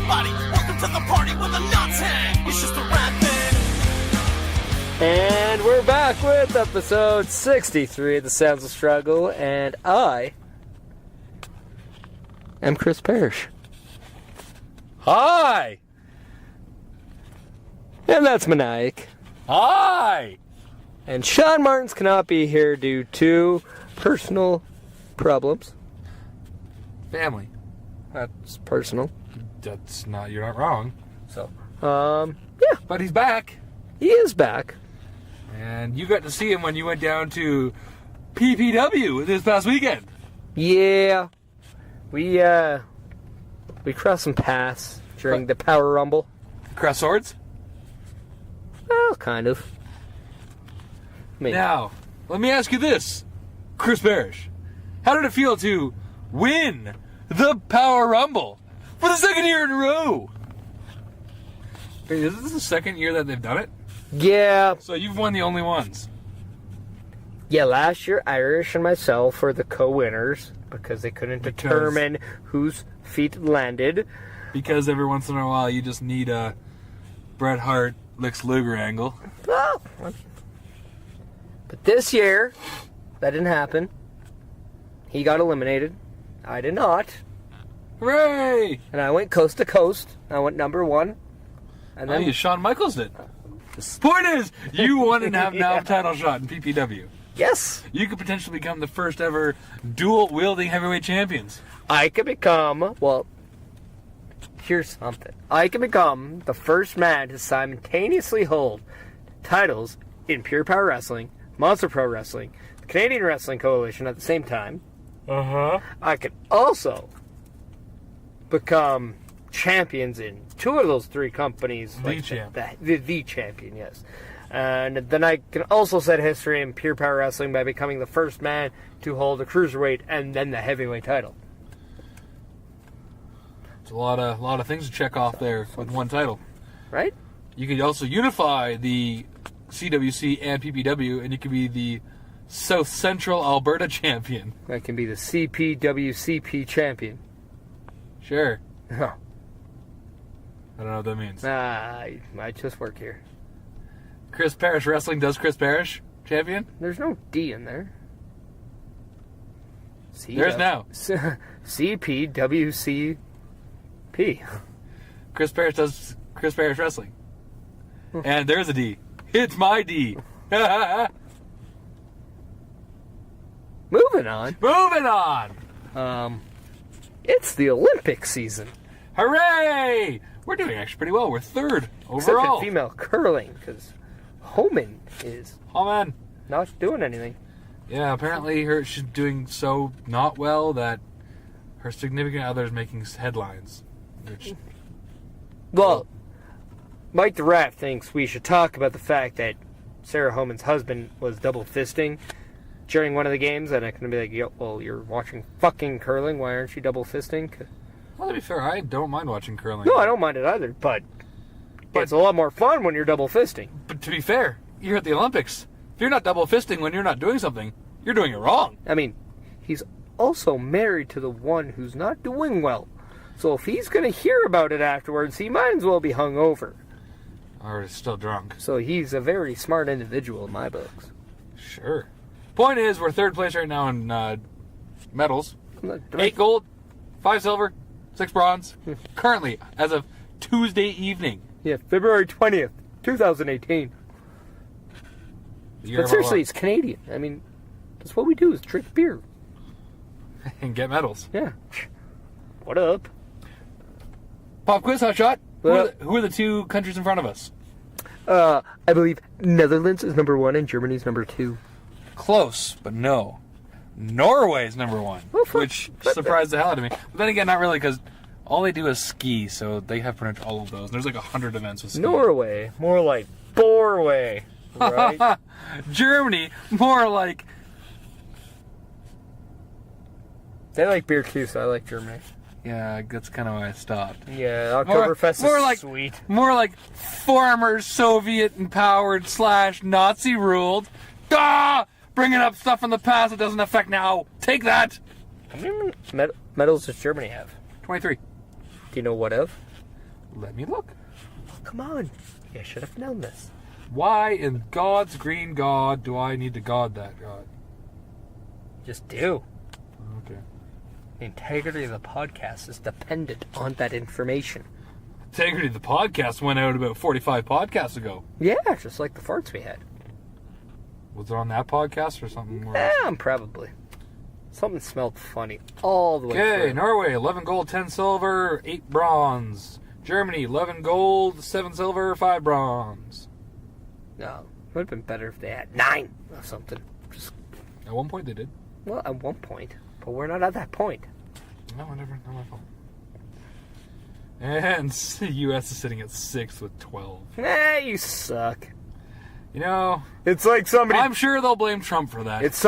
everybody, welcome to the party where the knots hang. It's just a rap thing. And we're back with episode 63 of The Sounds of Struggle, and I am Chris Parrish. Hi! And that's Meniac. Hi! And Shaun Martens cannot be here due to personal problems. Family. That's personal. That's not, you're not wrong. So, yeah. But he's back. He is back. And you got to see him when you went down to PPW this past weekend. Yeah. We crossed some paths during the Power Rumble. Cross swords? Well, kind of. Maybe. Now, let me ask you this, Chris Parrish. How did it feel to win the Power Rumble for the second year in a row? Wait, is this the second year that they've done it? Yeah. So you've won the only ones. Yeah, last year Irish and myself were the co-winners because they couldn't determine whose feet landed. Because every once in a while you just need a Bret Hart, Lex Luger angle. Well, but this year, that didn't happen. He got eliminated. I did not. Hooray! And I went coast to coast. I went number one. And then you Shawn Michaels did. Point is, you won and have now a title shot in PPW. Yes. You could potentially become the first ever dual-wielding heavyweight champions. I could become, well, here's something. I could become the first man to simultaneously hold titles in Pure Power Wrestling, Monster Pro Wrestling, the Canadian Wrestling Coalition at the same time. Uh-huh. I could also become champions in two of those three companies. The champ. The champion, yes. And then I can also set history in Pure Power Wrestling by becoming the first man to hold the Cruiserweight and then the Heavyweight title. It's a lot of things to check off there with one title. Right? You could also unify the CWC and PPW, and you could be the South Central Alberta champion. I can be the CPWCP champion. Sure. Huh. I don't know what that means. I just work here. Chris Parrish Wrestling does Chris Parrish champion? There's no D in there. There's now. CPWCP. Chris Parrish does Chris Parrish Wrestling. And there's a D. It's my D. Moving on. Moving on. It's the Olympic season. Hooray! We're doing actually pretty well. We're third overall. Except for female curling, because Homan is not doing anything. Yeah, apparently she's doing so not well that her significant other is making headlines. Well, Mike the Rat thinks we should talk about the fact that Sarah Homan's husband was double fisting during one of the games, and I can be like, yo, well, you're watching fucking curling, why aren't you double fisting? Well, to be fair, I don't mind watching curling. No, I don't mind it either, but it's a lot more fun when you're double fisting. But to be fair, you're at the Olympics. If you're not double fisting when you're not doing something, you're doing it wrong. I mean, he's also married to the one who's not doing well. So if he's going to hear about it afterwards, he might as well be hungover. Or is still drunk. So he's a very smart individual in my books. Sure. Point is, we're third place right now in medals. 8 gold, 5 silver, 6 bronze. Currently, as of Tuesday evening. Yeah, February 20th, 2018. But seriously, it's Canadian. I mean, that's what we do, is drink beer. And get medals. Yeah. What up? Pop quiz, hot shot. Who are the two countries in front of us? I believe Netherlands is number 1 and Germany's number 2. Close, but no. Norway's number 1, which surprised the hell out of me. But then again, not really, because all they do is ski, so they have pretty much all of those. There's like 100 events with ski. Norway, more like Borway, right? Germany, more like... They like beer too, so I like Germany. Yeah, that's kind of why I stopped. Yeah, Oktoberfest is sweet. More like former Soviet-empowered / Nazi ruled. Bringing up stuff from the past that doesn't affect now. Take that. How many medals does Germany have? 23. Do you know what of? Let me look. Oh, come on. You should have known this. Why in God's green God do I need to God that God? Just do. Okay. The integrity of the podcast is dependent on that information. Integrity of the podcast went out about 45 podcasts ago. Yeah, just like the farts we had. Was it on that podcast or something more? Yeah, probably. Something smelled funny all the way Okay, through. Norway, 11 gold, 10 silver, 8 bronze. Germany, 11 gold, 7 silver, 5 bronze. No, it would have been better if they had 9 or something. Just, At one point they did. well, at one point. But we're not at that point. No, whatever. Not my fault. And the U.S. is sitting at 6th with 12. You suck. You know, It's like somebody... I'm sure they'll blame Trump for that. It's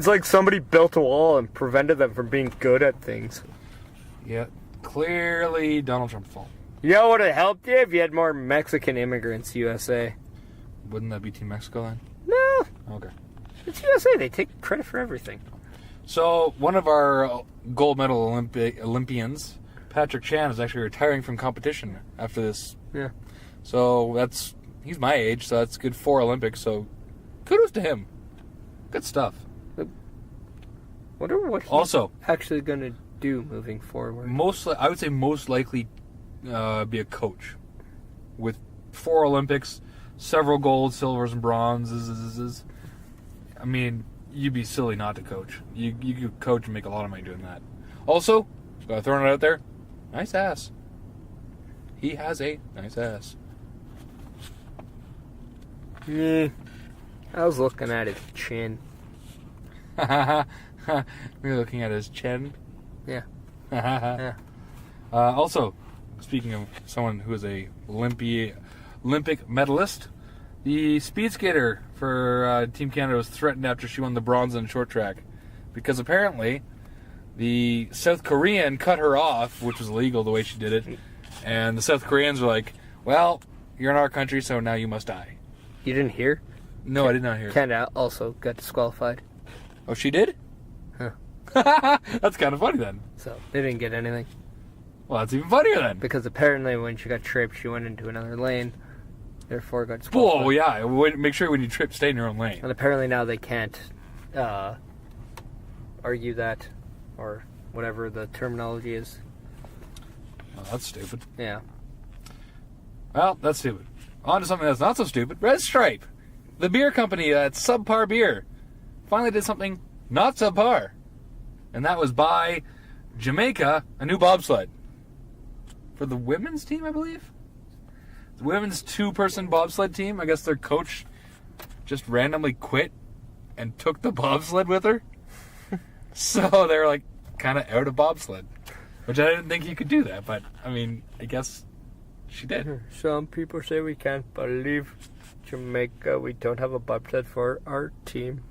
like somebody built a wall and prevented them from being good at things. Yeah, clearly Donald Trump's fault. You know what would have helped you if you had more Mexican immigrants, USA? Wouldn't that be Team Mexico then? No, Okay. it's USA. They take credit for everything. So, one of our gold medal Olympians, Patrick Chan, is actually retiring from competition after this. Yeah. So, he's my age, so that's good for Olympics, so kudos to him. Good stuff. Wonder what he's Also, actually going to do moving forward. I would say most likely be a coach. With 4 Olympics, several gold, silvers, and bronzes. I mean, you'd be silly not to coach. You could coach and make a lot of money doing that. Also, throwing it out there, nice ass. He has a nice ass. I was looking at his chin. You're looking at his chin. Yeah. Yeah. Also, speaking of someone who is a Olympic medalist, the speed skater for Team Canada was threatened after she won the bronze in short track because apparently the South Korean cut her off, which was illegal the way she did it, and the South Koreans were like, well, you're in our country, so now you must die. You didn't hear? No, I did not hear. Canada also got disqualified. Oh, she did? Huh. That's kind of funny then. So they didn't get anything. Well, that's even funnier then. Because apparently when she got tripped, she went into another lane. Therefore got disqualified. Whoa, yeah. Make sure when you trip, stay in your own lane. And apparently now they can't argue that, or whatever the terminology is. Well, that's stupid. Yeah. Well, that's stupid. On to something that's not so stupid. Red Stripe, the beer company that's subpar beer, finally did something not subpar. And that was buy Jamaica a new bobsled. For the women's team, I believe? The women's 2-person bobsled team. I guess their coach just randomly quit and took the bobsled with her. So they're like kind of out of bobsled. Which I didn't think you could do that, but I mean, I guess she did. Some people say we can't believe Jamaica. We don't have a bobsled for our team.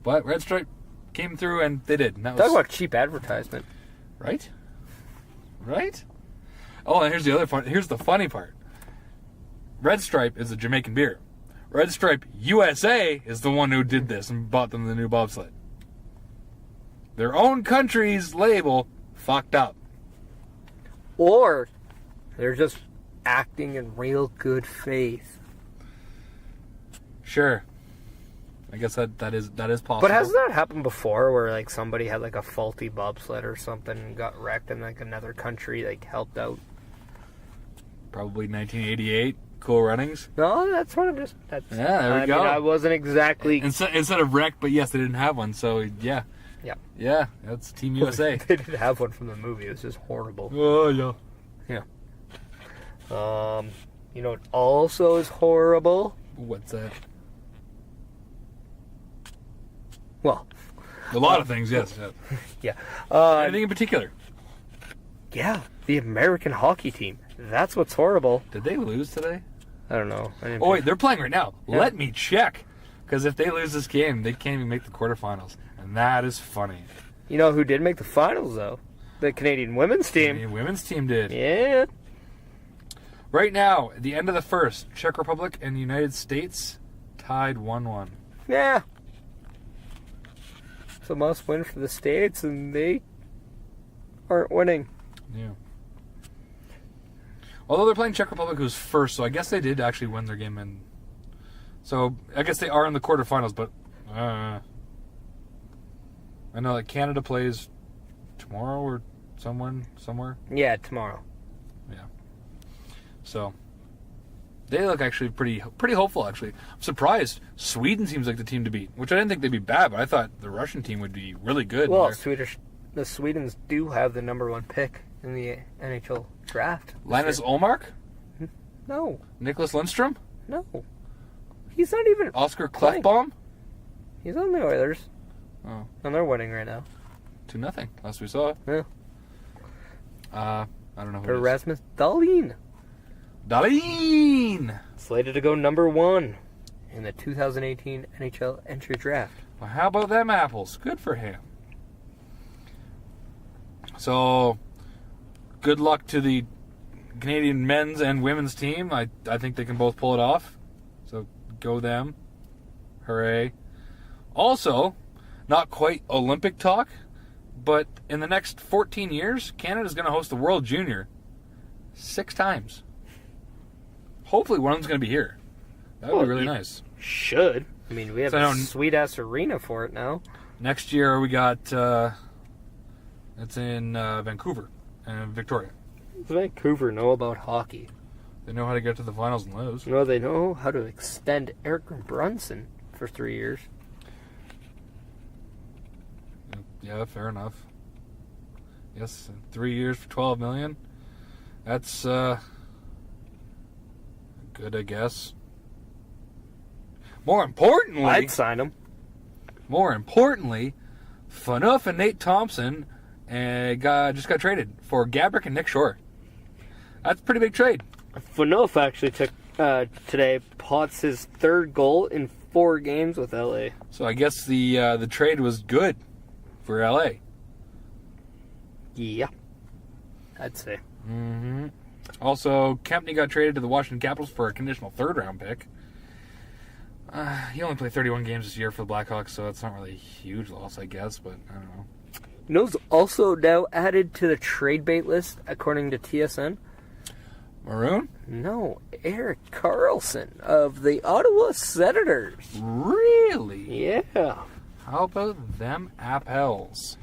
But Red Stripe came through and they did. And that Talk was about cheap advertisement. right. Right? Oh, and here's the funny part. Red Stripe is a Jamaican beer. Red Stripe USA is the one who did this and bought them the new bobsled. Their own country's label fucked up. Or they're just acting in real good faith. Sure. I guess that is possible. But hasn't that happened before where like somebody had like a faulty bobsled or something and got wrecked and like another country like helped out? Probably 1988. Cool Runnings. No, that's what I'm just... Yeah, there we go. I wasn't exactly... Instead of wrecked, but yes, they didn't have one, so yeah. Yeah. Yeah, that's Team USA. They didn't have one from the movie. It was just horrible. Oh, yeah. Yeah. You know what also is horrible? What's that? Well... A lot of things, yes. Yeah. Anything in particular? Yeah, the American hockey team. That's what's horrible. Did they lose today? I don't know. Oh, wait, they're playing right now. Yeah. Let me check. Because if they lose this game, they can't even make the quarterfinals. And that is funny. You know who did make the finals, though? The Canadian women's team. The women's team did. Yeah. Right now, at the end of the first, Czech Republic and the United States tied 1-1. Yeah. It's a must win for the States, and they aren't winning. Yeah. Although they're playing Czech Republic, who's first, so I guess they did actually win their game. So I guess they are in the quarterfinals, but I know that Canada plays tomorrow or somewhere. Yeah, tomorrow. Yeah. So they look actually pretty hopeful. Actually, I'm surprised. Sweden seems like the team to beat, which I didn't think they'd be bad, but I thought the Russian team would be really good. Well, the Swedes do have the number 1 pick in the NHL draft. Linus Ullmark? No. Nicholas Lindstrom? No. He's not even Oscar playing. Klefbom? He's on the Oilers. Oh. And they're winning right now. 2-0, last we saw. Yeah. I don't know who it is. Rasmus Dahlin. Dahlin! Slated to go number 1 in the 2018 NHL entry draft. Well, how about them apples? Good for him. So, good luck to the Canadian men's and women's team. I think they can both pull it off. So, go them. Hooray. Also, not quite Olympic talk, but in the next 14 years, Canada's going to host the World Junior 6 times. Hopefully one of them's going to be here. That would be really nice. Should. I mean, we have a sweet-ass arena for it now. Next year we got, it's in Vancouver and Victoria. Does Vancouver know about hockey? They know how to get to the finals and lose. No, they know how to extend Eric Brunson for 3 years. Yeah, fair enough. Yes, 3 years for $12 million. That's good, I guess. More importantly, I'd sign him. More importantly, Phaneuf and Nate Thompson just got traded for Gabrick and Nick Shore. That's a pretty big trade. Phaneuf actually took today Potts his 3rd goal in 4 games with LA. So I guess the trade was good for LA. Yeah, I'd say. Mm-hmm. Also, Kempney got traded to the Washington Capitals for a conditional 3rd-round pick. He only played 31 games this year for the Blackhawks, so that's not really a huge loss, I guess, but I don't know. You know who's also now added to the trade bait list, according to TSN? Maroon? No, Erik Karlsson of the Ottawa Senators. Really? Yeah. How about them apples?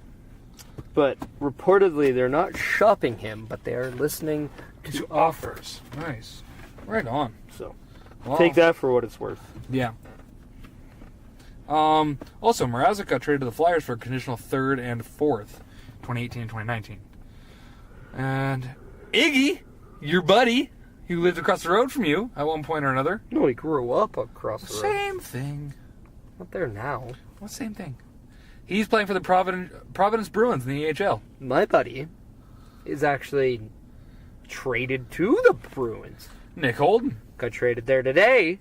But reportedly, they're not shopping him, but they are listening to offers. Nice. Right on. So, Well, take that for what it's worth. Yeah. Also, Mrazek got traded to the Flyers for a conditional 3rd and 4th, 2018 and 2019. And Iggy, your buddy, who lived across the road from you at one point or another. No, he grew up across the road. Same thing. Not there now. What same thing? He's playing for the Providence Bruins in the AHL. My buddy is actually traded to the Bruins. Nick Holden. Got traded there today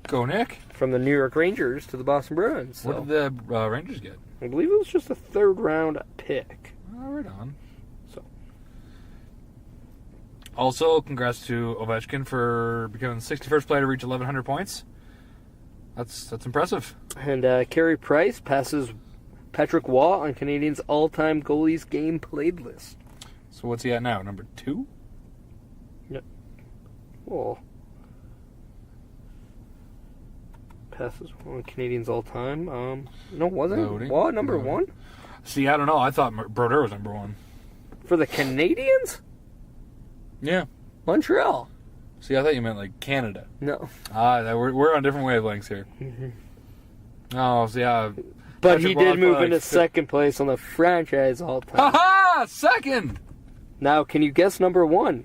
Go Nick. from the New York Rangers to the Boston Bruins. So What did the Rangers get? I believe it was just a 3rd-round pick. Oh, right on. So Also, congrats to Ovechkin for becoming the 61st player to reach 1,100 points. That's impressive. And Carey Price passes Patrick Waugh on Canadians' all-time goalies game played list. So what's he at now? Number 2? Well, passes on Canadians all-time. No, wasn't Loading. Waugh number 1? See, I don't know. I thought Brodeur was number 1. For the Canadians? Yeah. Montreal. See, I thought you meant like Canada. No. We're on different wavelengths here. Oh, so yeah. But Patrick he did Waugh move like into 2nd place on the franchise all-time. Ha-ha! 2nd! Now, can you guess number 1?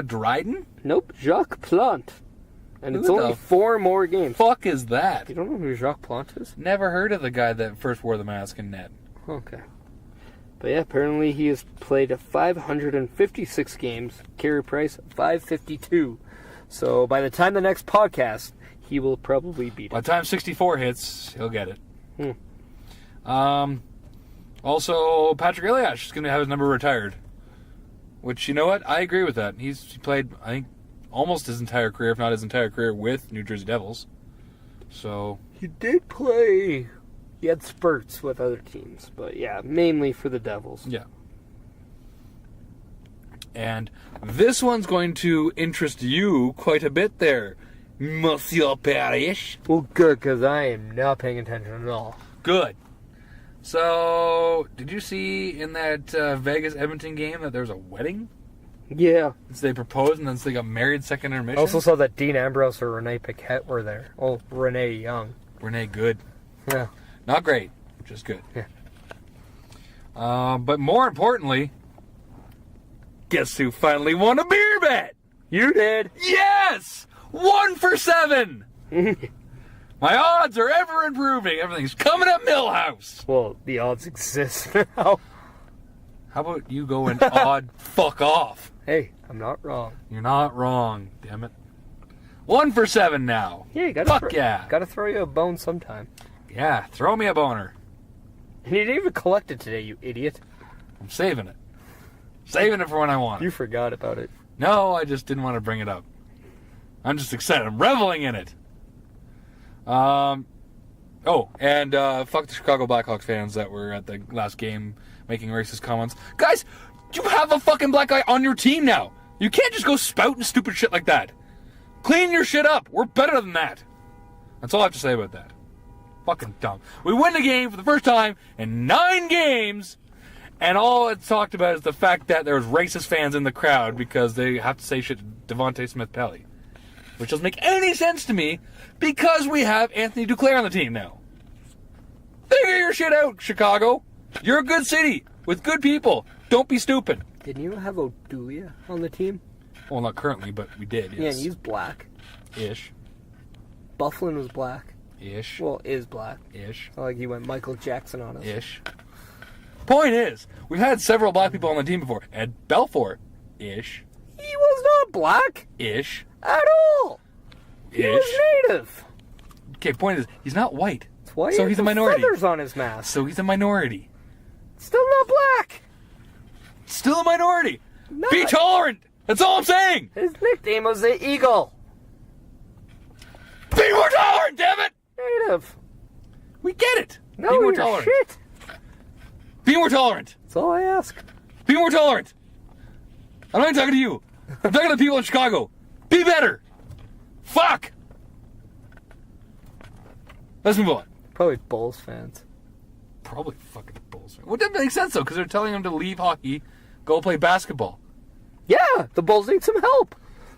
Dryden? Nope, Jacques Plante. And Who it's only the 4 more games. Fuck is that? You don't know who Jacques Plante is? Never heard of the guy that first wore the mask in net. Okay. But yeah, apparently he has played 556 games. Carey Price, 552. So by the time the next podcast, he will probably beat By it. the time 64 hits, he'll get it. Hmm. Also, Patrick Elias is going to have his number retired. Which, you know what? I agree with that. He played, I think, almost his entire career, if not his entire career, with New Jersey Devils. So He did play. He had spurts with other teams. But yeah, mainly for the Devils. yeah. And this one's going to interest you quite a bit there, Monsieur Parrish. Well, good, because I am not paying attention at all. Good. So, did you see in that Vegas-Edmonton game that there was a wedding? Yeah. So they proposed and then they got married second intermission? I also saw that Dean Ambrose or Renee Paquette were there. Oh, Renee Young. Renee, good. Yeah. Not great, just good. Yeah. But more importantly, guess who finally won a beer bet? You did. Yes! 1 for 7! My odds are ever improving. Everything's coming up Millhouse. Well, the odds exist now. How about you go and odd fuck off? Hey, I'm not wrong. You're not wrong, damn it. 1 for 7 now. Yeah, you gotta Fuck yeah. Gotta throw you a bone sometime. Yeah, throw me a boner. And you didn't even collect it today, you idiot. I'm saving it. Saving it for when I want it. You forgot about it. No, I just didn't want to bring it up. I'm just excited. I'm reveling in it. Fuck the Chicago Blackhawks fans that were at the last game making racist comments. Guys, you have a fucking black guy on your team now. You can't just go spouting stupid shit like that. Clean your shit up. We're better than that. That's all I have to say about that. Fucking dumb. We win the game for the first time in 9 games, and all it's talked about is the fact that there was racist fans in the crowd because they have to say shit to Devontae Smith-Pelly. Which doesn't make any sense to me because we have Anthony Duclair on the team now. Figure your shit out, Chicago. You're a good city with good people. Don't be stupid. Didn't you have Oduya on the team? Well, not currently, but we did, Yeah, yes. and he's black. Ish. Bufflin was black. Ish. Well, is black. Ish. It's not like he went Michael Jackson on us. Ish. Point is, we've had several black people on the team before. Ed Belfour. Ish. He was not black Ish. at all. He Ish. was native. Okay, point is, he's not white. That's why So he he's has a the minority. feathers on his mask. So he's a minority. Still not black. Still a minority. Not. Be tolerant. That's all I'm saying. His nickname was the Eagle. Be more tolerant, damn it. Native. We get it. No, Be more you're tolerant. shit. Be more tolerant. That's all I ask. Be more tolerant. I'm not even talking to you. I'm talking to the people in Chicago. Be better. Fuck. Let's move on. Probably Bulls fans. Probably fucking Bulls. Well, that makes sense, though, because they're telling them to leave hockey, go play basketball. Yeah, the Bulls need some help.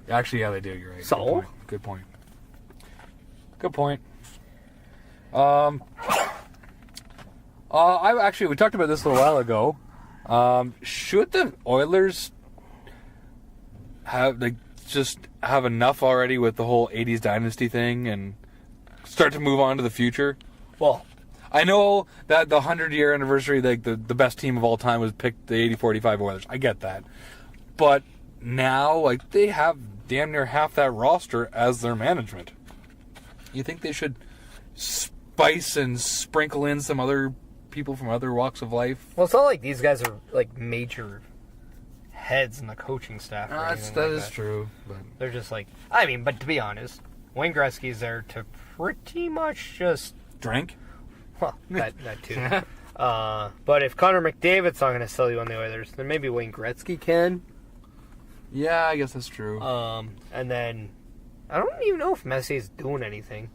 Actually, yeah, they do. You're right. So? Good point. Good point. We talked about this a little while ago. Should the Oilers have have enough already with the whole 80s dynasty thing and start to move on to the future? Well, I know that the 100-year anniversary, like the best team of all time was picked the 84-85 Oilers. I get that. But now, like, they have damn near half that roster as their management. You think they should spice and sprinkle in some other people from other walks of life? well, it's not like these guys are like major heads in the coaching staff. Or anything That like is true. But They're just like, I mean, but to be honest, Wayne Gretzky's there to pretty much just, drink? well, that too. But if Connor McDavid's not going to sell you on the Oilers, then maybe Wayne Gretzky can. Yeah, I guess that's true. And then I don't even know if Messie's doing anything.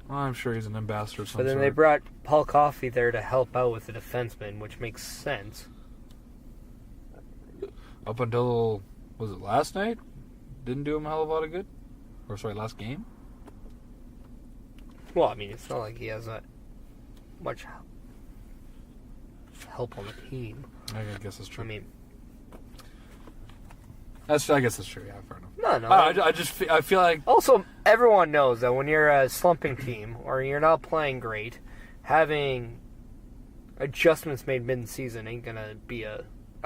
Well, I'm sure he's an ambassador of some But then sort. they brought Paul Coffey there to help out with the defenseman, which makes sense. Up until, was it last night? Didn't do him a hell of a lot of good? Or, sorry, last game? Well, I mean, it's not like he has that much help on the team. I guess that's true. I mean, I guess that's true, yeah, fair enough. no. I feel like... Also, everyone knows that when you're a slumping team or you're not playing great, having adjustments made mid-season ain't going to be a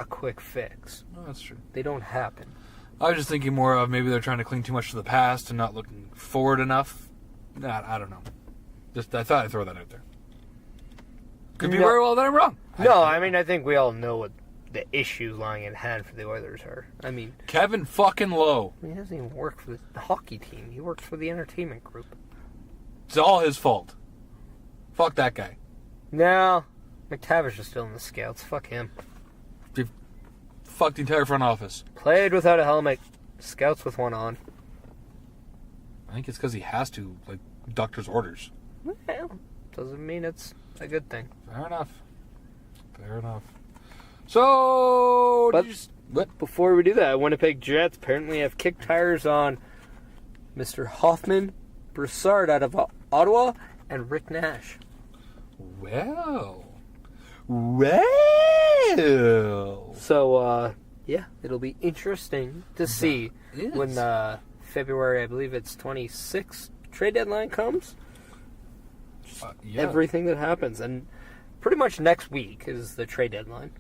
quick fix. No, that's true. They don't happen. I was just thinking more of maybe they're trying to cling too much to the past and not looking forward enough. I don't know. I thought I'd throw that out there. Could be No. very well that I'm wrong. No, I mean, I think we all know what the issues lying at hand for the Oilers are. I mean, Kevin fucking Lowe. he doesn't even work for the hockey team. He works for the entertainment group. It's all his fault. Fuck that guy. No, McTavish is still in the Scouts. Fuck him. fuck the entire front office. Played without a helmet. Scouts with one on. I think it's because he has to, like, doctor's orders. Well, doesn't mean it's a good thing. Fair enough. So, But what? before we do that, Winnipeg Jets apparently have kicked tires on Mr. Hoffman, Broussard out of Ottawa, and Rick Nash. Well. So, yeah, it'll be interesting to see is. when February, I believe it's 26th, trade deadline comes. Yeah. Everything that happens. And pretty much next week is the trade deadline.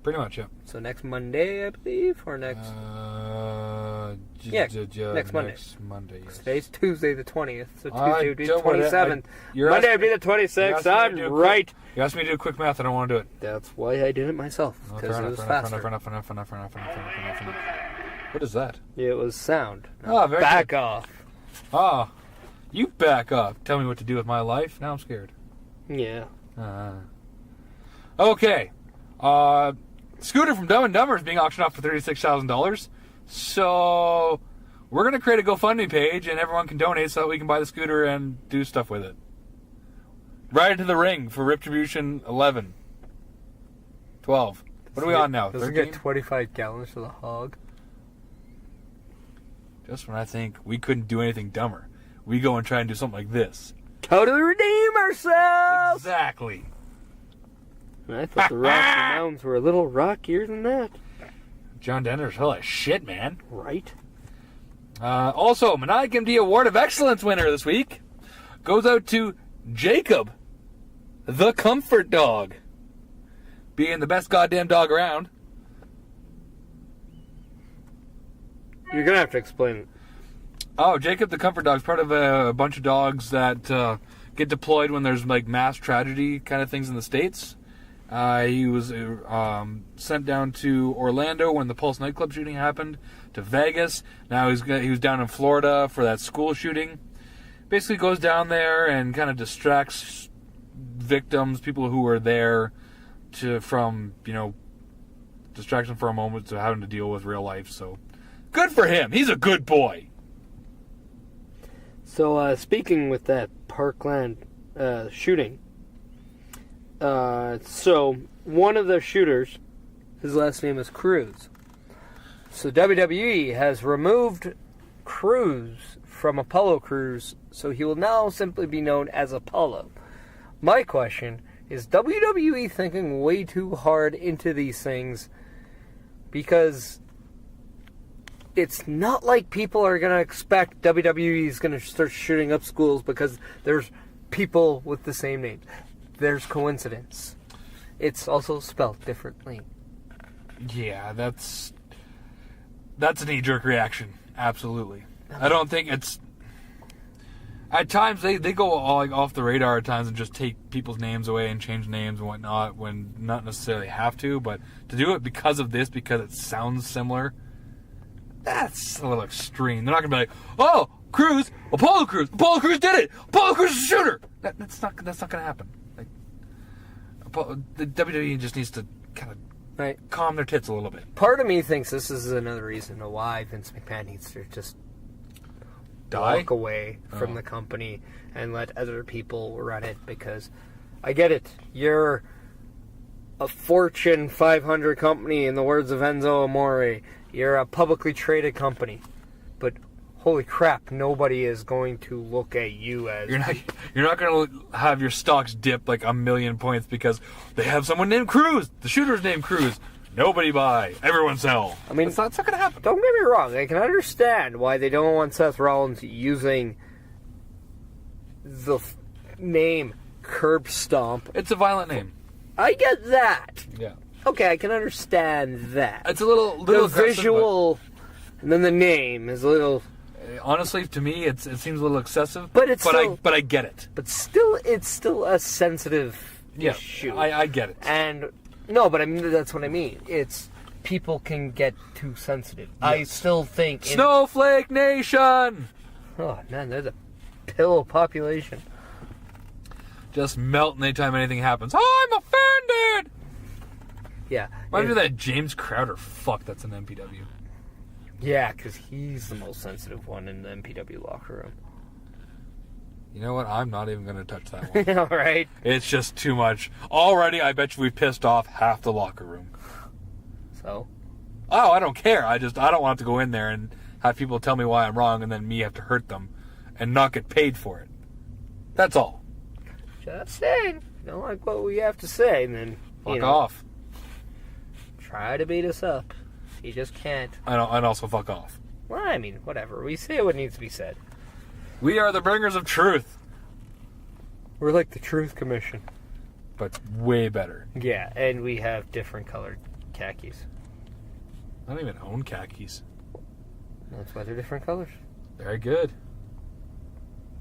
Pretty much, yeah. So next Monday, I believe, or next... next Monday. Next Monday, yes. Today's Tuesday the 20th, so Tuesday would be the don't wanna- 27th. you're Monday asking would be the me- 26th. you're asking me I'm to do right. You asked me to do quick math, I don't want to do it. That's why I did it myself, Oh, because fair it was enough, faster. enough. What is that? It was sound. Oh, very Back good. off. Ah, you back up. Tell me what to do with my life. Now I'm scared. Yeah. Okay. Scooter from Dumb and Dumber is being auctioned off for $36,000. So we're going to create a GoFundMe page and everyone can donate so that we can buy the scooter and do stuff with it. Right into the ring for Retribution 11. 12. What are we on now? Does it 13? get 25 gallons for the hog? Just when I think we couldn't do anything dumber, we go and try and do something like this. Totally redeem ourselves! Exactly. And I thought the Rocky Mountains were a little rockier than that. John Denver's full of shit, man. Right? Also, Meniac MD Award of Excellence winner this week goes out to Jacob, the Comfort Dog. Being the best goddamn dog around. You're going to have to explain it. Oh, Jacob the Comfort Dog is part of a bunch of dogs that get deployed when there's like mass tragedy kind of things in the States. He was sent down to Orlando when the Pulse nightclub shooting happened, to Vegas. Now he was down in Florida for that school shooting. Basically goes down there and kind of distracts victims, people who were there, from distraction for a moment to having to deal with real life. So good for him. He's a good boy. So, speaking with that Parkland shooting, so one of the shooters, his last name is Cruz. So WWE has removed Cruz from Apollo Crews, so he will now simply be known as Apollo. My question is, WWE thinking way too hard into these things? Because it's not like people are going to expect WWE is going to start shooting up schools because there's people with the same names. There's coincidence. It's also spelled differently. Yeah, that's a knee-jerk reaction. Absolutely. I don't think it's... At times, they go all, off the radar at times and just take people's names away and change names and whatnot when not necessarily have to, but to do it because of this, because it sounds similar, that's a little extreme. They're not going to be like, oh, Cruz, Apollo Crews did it! Apollo Crews is a shooter! That's not going to happen. The WWE just needs to kind of calm their tits a little bit. Part of me thinks this is another reason why Vince McMahon needs to just walk away from the company and let other people run it, because I get it. You're a Fortune 500 company, in the words of Enzo Amore. You're a publicly traded company. But holy crap, nobody is going to look at you as... You're not going to have your stocks dip like 1,000,000 points because they have someone named Cruz. The shooter's named Cruz. Nobody buy. Everyone sell. I mean, it's not going to happen. Don't get me wrong. I can understand why they don't want Seth Rollins using the name Curb Stomp. It's a violent name. I get that. Yeah. Okay, I can understand that. It's a little the visual, and then the name is a little. Honestly, to me, it seems a little excessive. But it's still, I get it. But still, it's still a sensitive issue. I get it. And no, but I mean that's what I mean. It's people can get too sensitive. Yes. I still think Snowflake Nation. Oh man, there's a pillow population. Just melting anytime anything happens. Oh, I'm offended. Yeah. Remind me of that James Crowder fuck that's in MPW. Yeah, because he's the most sensitive one in the MPW locker room. You know what? I'm not even going to touch that one. All right. It's just too much. Already, I bet you we pissed off half the locker room. So? Oh, I don't care. I don't want to go in there and have people tell me why I'm wrong and then me have to hurt them and not get paid for it. That's all. Just saying. If you don't like what we have to say, then, Fuck off. Try to beat us up. You just can't. And also fuck off. Well, I mean, whatever. We say what needs to be said. We are the bringers of truth. We're like the Truth Commission. But way better. Yeah, and we have different colored khakis. I don't even own khakis. That's why they're different colors. Very good.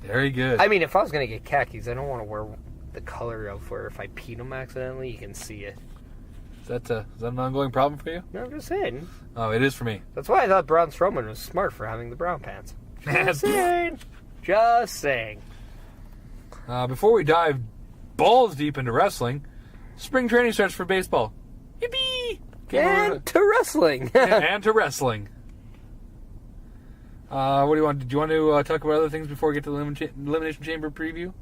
Very good. I mean, if I was going to get khakis, I don't want to wear the color of where if I peed them accidentally, you can see it. Is that an ongoing problem for you? No, I'm just saying. Oh, it is for me. That's why I thought Braun Strowman was smart for having the brown pants. Just saying. Just saying. Before we dive balls deep into wrestling, spring training starts for baseball. Yippee! And to wrestling. And to wrestling. What do you want? Did you want to talk about other things before we get to the Elimination Chamber preview?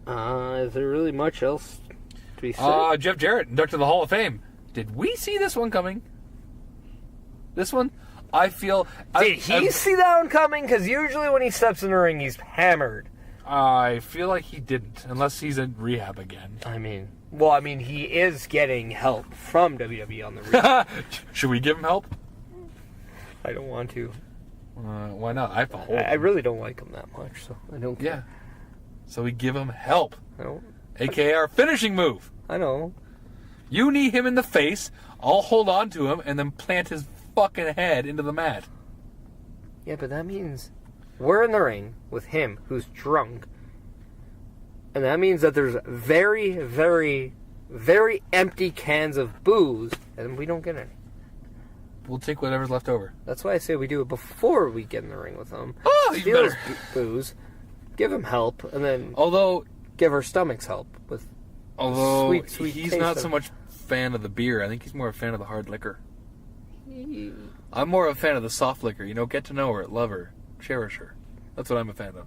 Is there really much else to be said? Jeff Jarrett, inducted to the Hall of Fame. Did we see this one coming? This one? I feel... Did he see that one coming? Because usually when he steps in the ring, he's hammered. I feel like he didn't, unless he's in rehab again. I mean, he is getting help from WWE on the ring. Should we give him help? I don't want to. Why not? I have to hold I him. really don't like him that much, so I don't care. Yeah. So we give him help. I don't. A.K.A. our finishing move. I know. You knee him in the face, I'll hold on to him, and then plant his fucking head into the mat. Yeah, but that means we're in the ring with him who's drunk. And that means that there's very, very, very empty cans of booze, and we don't get any. We'll take whatever's left over. That's why I say we do it before we get in the ring with him. Oh, even Steal his better. booze, give him help, and then Although give our stomachs help with sweet, sweet he's taste not of- so much fan of the beer. I think he's more a fan of the hard liquor. I'm more a fan of the soft liquor. You know, get to know her, love her, cherish her. That's what I'm a fan of.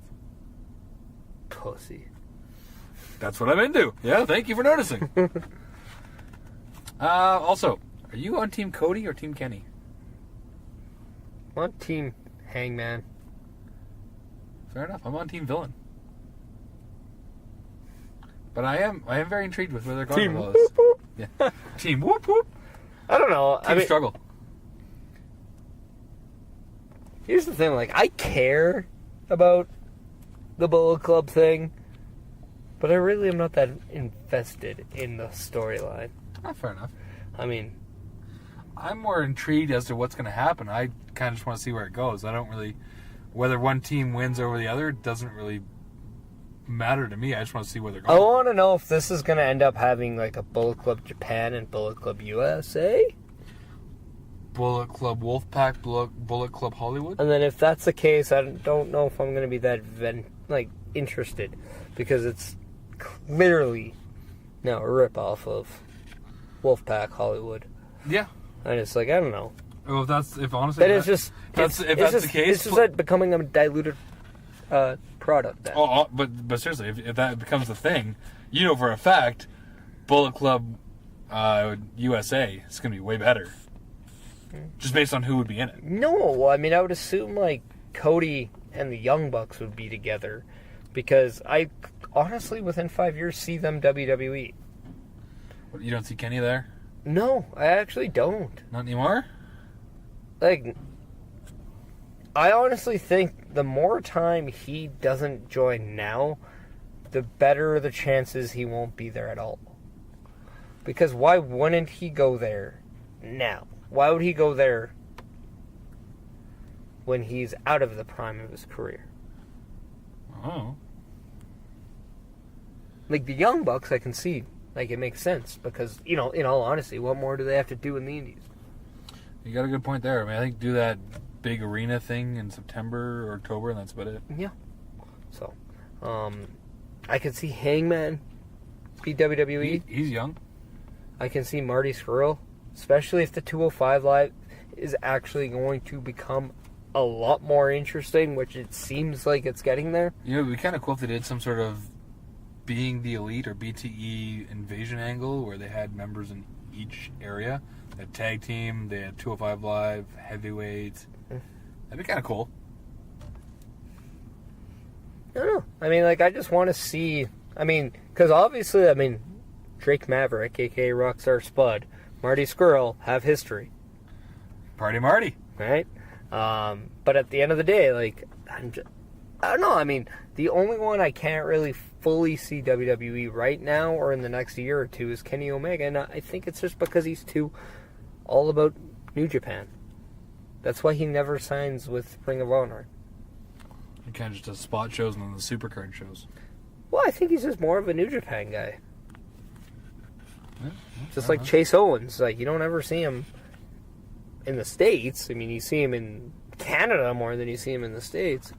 pussy. That's what I'm into. Yeah, thank you for noticing. Also, are you on Team Cody or Team Kenny? I'm on Team Hangman. Fair enough. I'm on Team Villain. But I am very intrigued with where they're going Team with all Whoop this. Whoop. Yeah. Team Whoop Whoop. I don't know. Team Struggle. Here's the thing, like, I care about the Bullet Club thing, but I really am not that invested in the storyline. Oh, fair enough. I mean, I'm more intrigued as to what's going to happen. I kind of just want to see where it goes. I don't really... Whether one team wins over the other doesn't really matter to me. I just want to see where they're I going. want to know if this is going to end up having, like, a Bullet Club Japan and Bullet Club USA. Bullet Club Wolfpack, Bullet Club Hollywood. And then if that's the case, I don't know if I'm going to be that, interested. Because it's clearly, a rip-off of Wolfpack Hollywood. Yeah. And it's like, I don't know. Well, if honestly, But it's just... if that's the case, It's just like becoming a diluted product then. but seriously, if that becomes the thing, you know for a fact, Bullet Club USA is going to be way better. Just based on who would be in it. No, I mean, I would assume, like, Cody and the Young Bucks would be together. Because I, honestly, within 5 years, see them WWE. What, you don't see Kenny there? No, I actually don't. Not anymore? Like, I honestly think the more time he doesn't join now, the better the chances he won't be there at all. Because why wouldn't he go there now? Why would he go there when he's out of the prime of his career? Oh. Like, the Young Bucks, I can see. Like, it makes sense. Because, in all honesty, what more do they have to do in the Indies? You got a good point there. I mean, I think do that big arena thing in September or October, and that's about it. Yeah. So, I could see Hangman be WWE. He's young. I can see Marty Scurll, especially if the 205 Live is actually going to become a lot more interesting, which it seems like it's getting there. You know, it'd be kind of cool if they did some sort of Being the Elite or BTE invasion angle where they had members in each area. They had tag team, they had 205 Live, heavyweight. That'd be kind of cool. I don't know. I mean, like, I just want to see... I mean, because obviously, I mean, Drake Maverick, a.k.a. Rockstar Spud, Marty Scurll have history. Party Marty. Right? But at the end of the day, like, I don't know. I mean, the only one I can't really fully see WWE right now or in the next year or two is Kenny Omega, and I think it's just because he's too all about New Japan. That's why he never signs with Ring of Honor. He kind of just does spot shows and then the supercard shows. Well, I think he's just more of a New Japan guy. Just like Chase Owens. Like, you don't ever see him in the States. I mean, you see him in Canada more than you see him in the States.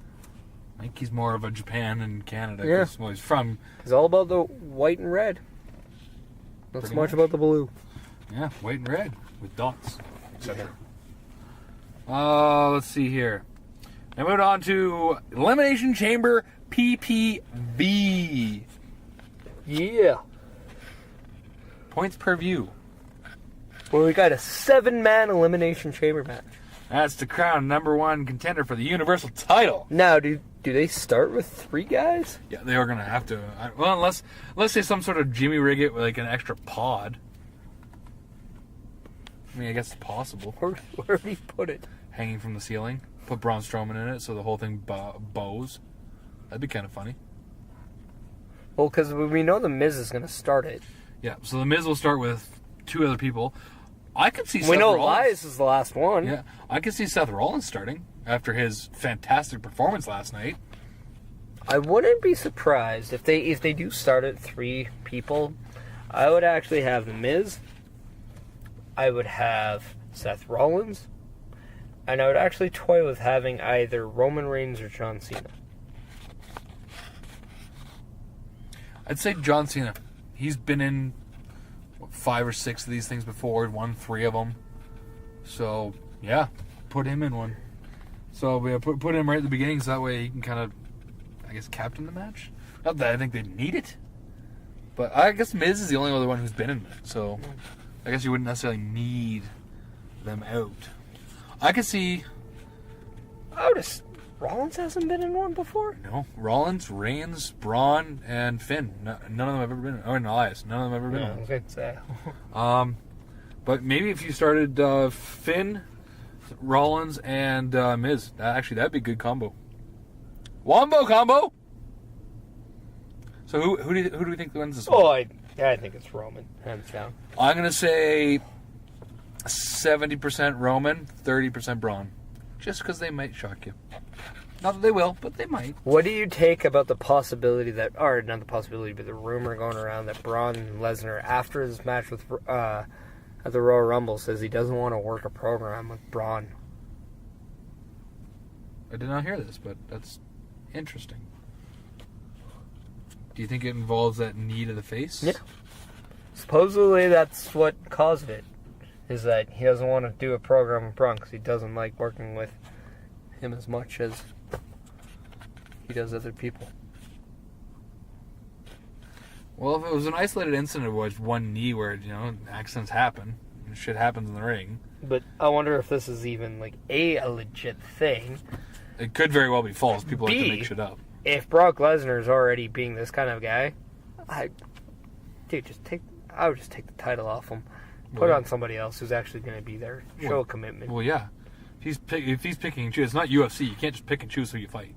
I think he's more of a Japan and Canada. Yeah. Well, he's from... It's all about the white and red. Not so much about the blue. Yeah, white and red with dots, etc. Let's see here. Now moving on to Elimination Chamber PPV. Yeah. Points per view. Well, we got a 7-man Elimination Chamber match. That's to crown number one contender for the Universal title. Now, do they start with 3 guys? Yeah, they are going to have to. Well, unless they some sort of Jimmy rig it with like an extra pod. I mean, I guess it's possible. Where do you put it? Hanging from the ceiling. Put Braun Strowman in it so the whole thing bows. That'd be kind of funny. Well, because we know the Miz is going to start it. Yeah, so the Miz will start with 2 other people. I could see We Seth know Rollins. Elias is the last one. Yeah, I could see Seth Rollins starting after his fantastic performance last night. I wouldn't be surprised if they do start at 3 people. I would actually have the Miz. I would have Seth Rollins. And I would actually toy with having either Roman Reigns or John Cena. I'd say John Cena. He's been in 5 or 6 of these things before, won 3 of them. So, yeah, put him in one. So, yeah, put him right at the beginning so that way he can kind of, I guess, captain the match. Not that I think they need it. But I guess Miz is the only other one who's been in it. So, I guess you wouldn't necessarily need them out. I could see... Rollins hasn't been in one before? No. Rollins, Reigns, Braun, and Finn. None of them have ever been in. Oh, and Elias. None of them have ever been in. I was going to say. But maybe if you started Finn, Rollins, and Miz, that'd be a good combo. Wombo combo! So who do we think wins this one? Oh, I think it's Roman, hands down. I'm going to say 70% Roman, 30% Braun. Just because they might shock you. Not that they will, but they might. What do you take about the possibility that, or not the possibility, but the rumor going around that Braun Lesnar, after his match with at the Royal Rumble, says he doesn't want to work a program with Braun? I did not hear this, but that's interesting. Do you think it involves that knee to the face? Yeah. Supposedly that's what caused it, is that he doesn't want to do a program with Braun because he doesn't like working with him as much as he does other people. Well, if it was an isolated incident of which one knee where, accidents happen, and shit happens in the ring. But I wonder if this is even like a legit thing. It could very well be false. People like to make shit up. If Brock Lesnar is already being this kind of guy, I would just take the title off him. Put it on somebody else who's actually going to be there. Show a commitment. Well, yeah. If he's picking and choose, it's not UFC. You can't just pick and choose who you fight.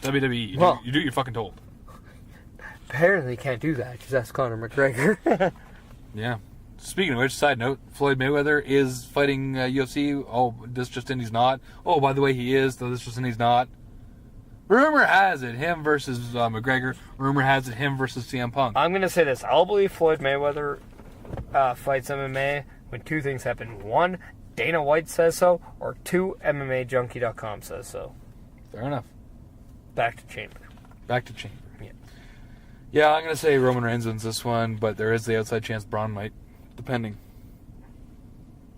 WWE, you do what you're fucking told. Apparently, you can't do that because that's Conor McGregor. Yeah. Speaking of which, side note, Floyd Mayweather is fighting UFC. Oh, this just in, he's not. Oh, by the way, he is. Though this just in, he's not. Rumor has it, him versus McGregor. Rumor has it, him versus CM Punk. I'm going to say this. I'll believe Floyd Mayweather fights MMA when 2 things happen. 1, Dana White says so, or 2, MMAJunkie.com says so. Fair enough. Back to Chamber. Yeah, I'm going to say Roman Reigns wins this one, but there is the outside chance Braun might depending.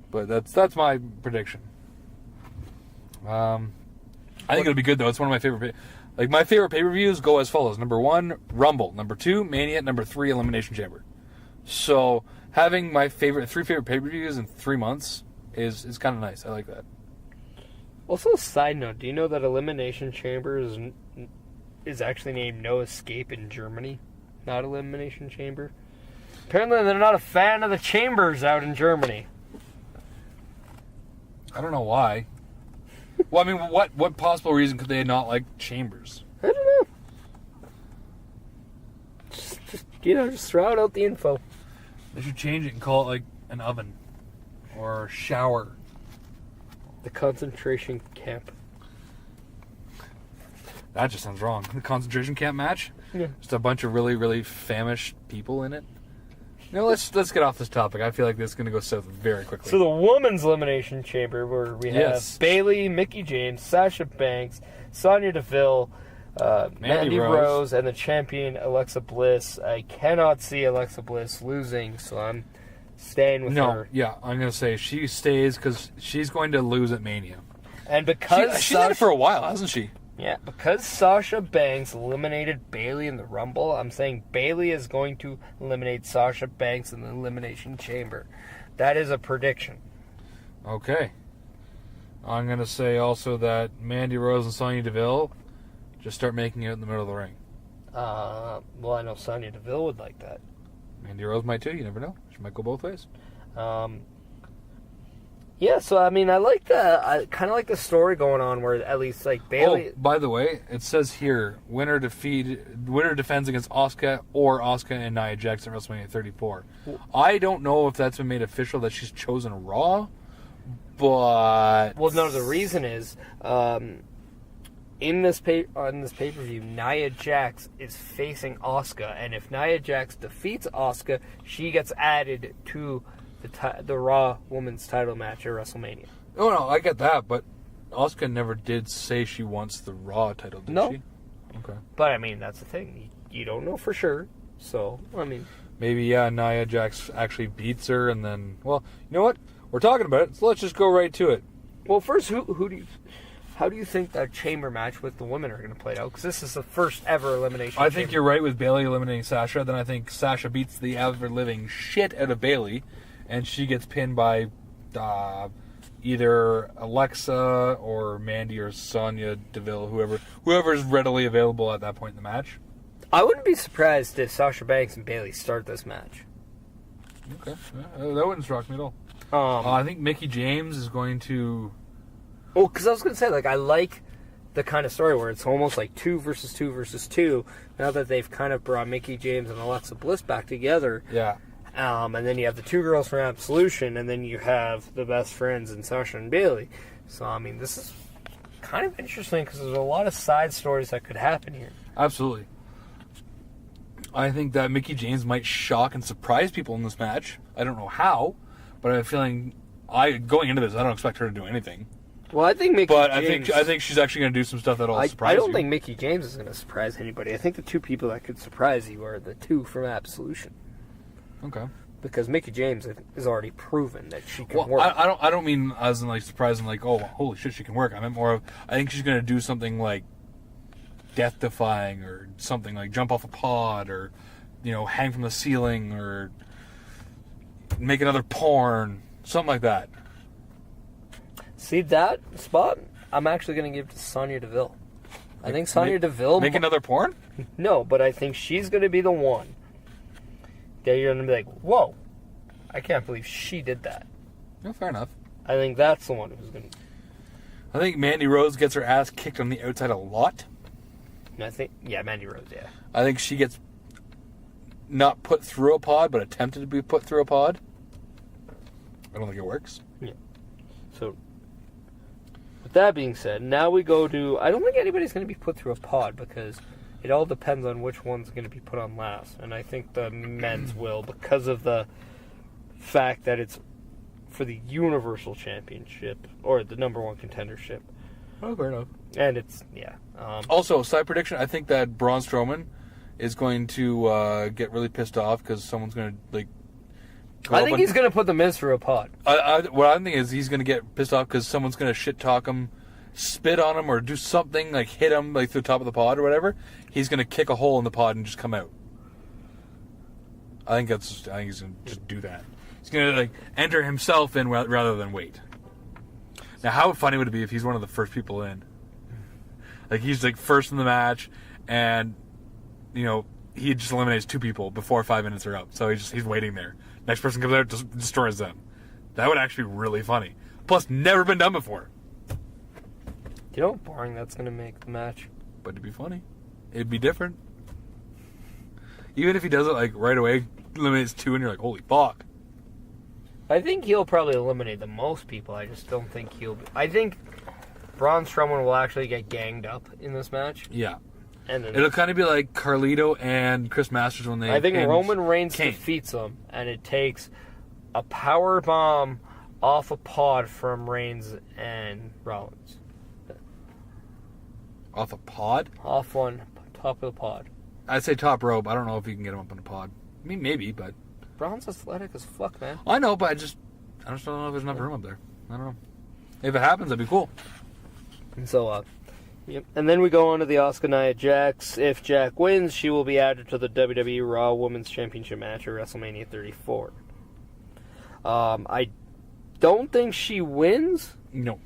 But that's my prediction. I think it'll be good though. It's one of my favorite. My favorite pay-per-views go as follows: number 1, Rumble; number 2, Mania; number 3, Elimination Chamber. So having my three favorite pay-per-views in 3 months is kind of nice. I like that. Also, a side note: do you know that Elimination Chamber is actually named No Escape in Germany, not Elimination Chamber? Apparently, they're not a fan of the chambers out in Germany. I don't know why. Well, I mean, what possible reason could they not like chambers? I don't know. Just throw out the info. They should change it and call it like an oven or shower. The concentration camp. That just sounds wrong. The concentration camp match? Yeah. Just a bunch of really, really famished people in it. Let's get off this topic. I feel like this is going to go south very quickly. So the women's elimination chamber, where we have Bayley, Mickie James, Sasha Banks, Sonya Deville, Mandy Rose, and the champion Alexa Bliss. I cannot see Alexa Bliss losing, so I'm staying with her. Yeah, I'm going to say she stays because she's going to lose at Mania. And because she's had it for a while, hasn't she? Yeah, because Sasha Banks eliminated Bayley in the Rumble, I'm saying Bayley is going to eliminate Sasha Banks in the Elimination Chamber. That is a prediction. Okay. I'm going to say also that Mandy Rose and Sonya Deville just start making it in the middle of the ring. Well, I know Sonya Deville would like that. Mandy Rose might too, you never know. She might go both ways. Yeah, so I mean, I kind of like the story going on where at least like Bayley. Oh, by the way, it says here winner defends against Asuka or Asuka and Nia Jax at WrestleMania 34. I don't know if that's been made official that she's chosen Raw, but no, the reason is in this pay-per-view, Nia Jax is facing Asuka, and if Nia Jax defeats Asuka, she gets added to the Raw Women's title match at WrestleMania. Oh, no, I get that, but Asuka never did say she wants the Raw title, did she? Okay. But, I mean, that's the thing. You don't know for sure, so, I mean... Maybe, Nia Jax actually beats her, and then... Well, you know what? We're talking about it, so let's just go right to it. Well, first, how do you think that chamber match with the women are going to play out? Because this is the first ever elimination I think you're right with Bayley eliminating Sasha. Then I think Sasha beats the ever-living shit out of Bayley, and she gets pinned by either Alexa or Mandy or Sonya Deville, whoever's readily available at that point in the match. I wouldn't be surprised if Sasha Banks and Bayley start this match. Okay, that wouldn't shock me at all. I think Mickie James is going to... Well, because I was going to say, I like the kind of story where it's almost like 2 versus 2 versus 2, now that they've kind of brought Mickie James and Alexa Bliss back together. Yeah. And then you have the 2 girls from Absolution, and then you have the best friends in Sasha and Bayley. So, I mean, this is kind of interesting because there's a lot of side stories that could happen here. Absolutely. I think that Mickie James might shock and surprise people in this match. I don't know how, but I have a feeling going into this, I don't expect her to do anything. Well, I think Mickie James... I think she's actually going to do some stuff that'll surprise you. I don't think Mickie James is going to surprise anybody. I think the 2 people that could surprise you are the 2 from Absolution. Okay. Because Mickie James is already proven that she can work. I don't mean as in surprising, oh, holy shit, she can work. I meant more of, I think she's going to do something death-defying or something jump off a pod or, hang from the ceiling or make another porn, something like that. See that spot? I'm actually going to give to Sonya Deville. I think Sonya Deville... Make another porn? No, but I think she's going to be the one that you're going to be like, whoa, I can't believe she did that. No, fair enough. I think that's the one who's going to... I think Mandy Rose gets her ass kicked on the outside a lot. Mandy Rose, yeah. I think she gets not put through a pod, but attempted to be put through a pod. I don't think it works. Yeah. So, with that being said, now we go to... I don't think anybody's going to be put through a pod because... It all depends on which one's going to be put on last. And I think the men's will because of the fact that it's for the Universal Championship or the number 1 contendership. Oh, fair enough. And it's, yeah. Also, side prediction, I think that Braun Strowman is going to get really pissed off because someone's going to, I think he's going to put the Miz through a pod. What I think is he's going to get pissed off because someone's going to shit talk him, spit on him, or do something like hit him like through the top of the pod or whatever. He's going to kick a hole in the pod and just come out. I think he's going to just do that. He's going to like enter himself in rather than wait. Now, how funny would it be if he's one of the first people in? Like he's like first in the match, and you know he just eliminates 2 people before 5 minutes are up. So he's waiting there. Next person comes out, destroys them. That would actually be really funny. Plus, never been done before. You know how boring that's going to make the match? But it'd be funny. It'd be different. Even if he does it like right away, eliminates 2, and you're like, holy fuck. I think he'll probably eliminate the most people. I just don't think he'll be. I think Braun Strowman will actually get ganged up in this match. Yeah. And then it'll kind of be like Carlito and Chris Masters when they... I think Roman Reigns defeats him, and it takes a power bomb off a pod from Reigns and Rollins. Off a pod? Off one, top of the pod. I'd say top rope. I don't know if you can get him up on a pod. I mean, maybe, but... Braun's athletic as fuck, man. I know, but I just don't know if there's enough room up there. I don't know. If it happens, that'd be cool. And so, yep. And then we go on to the Asuka Nia Jax. If Jack wins, she will be added to the WWE Raw Women's Championship match at WrestleMania 34. I don't think she wins. No.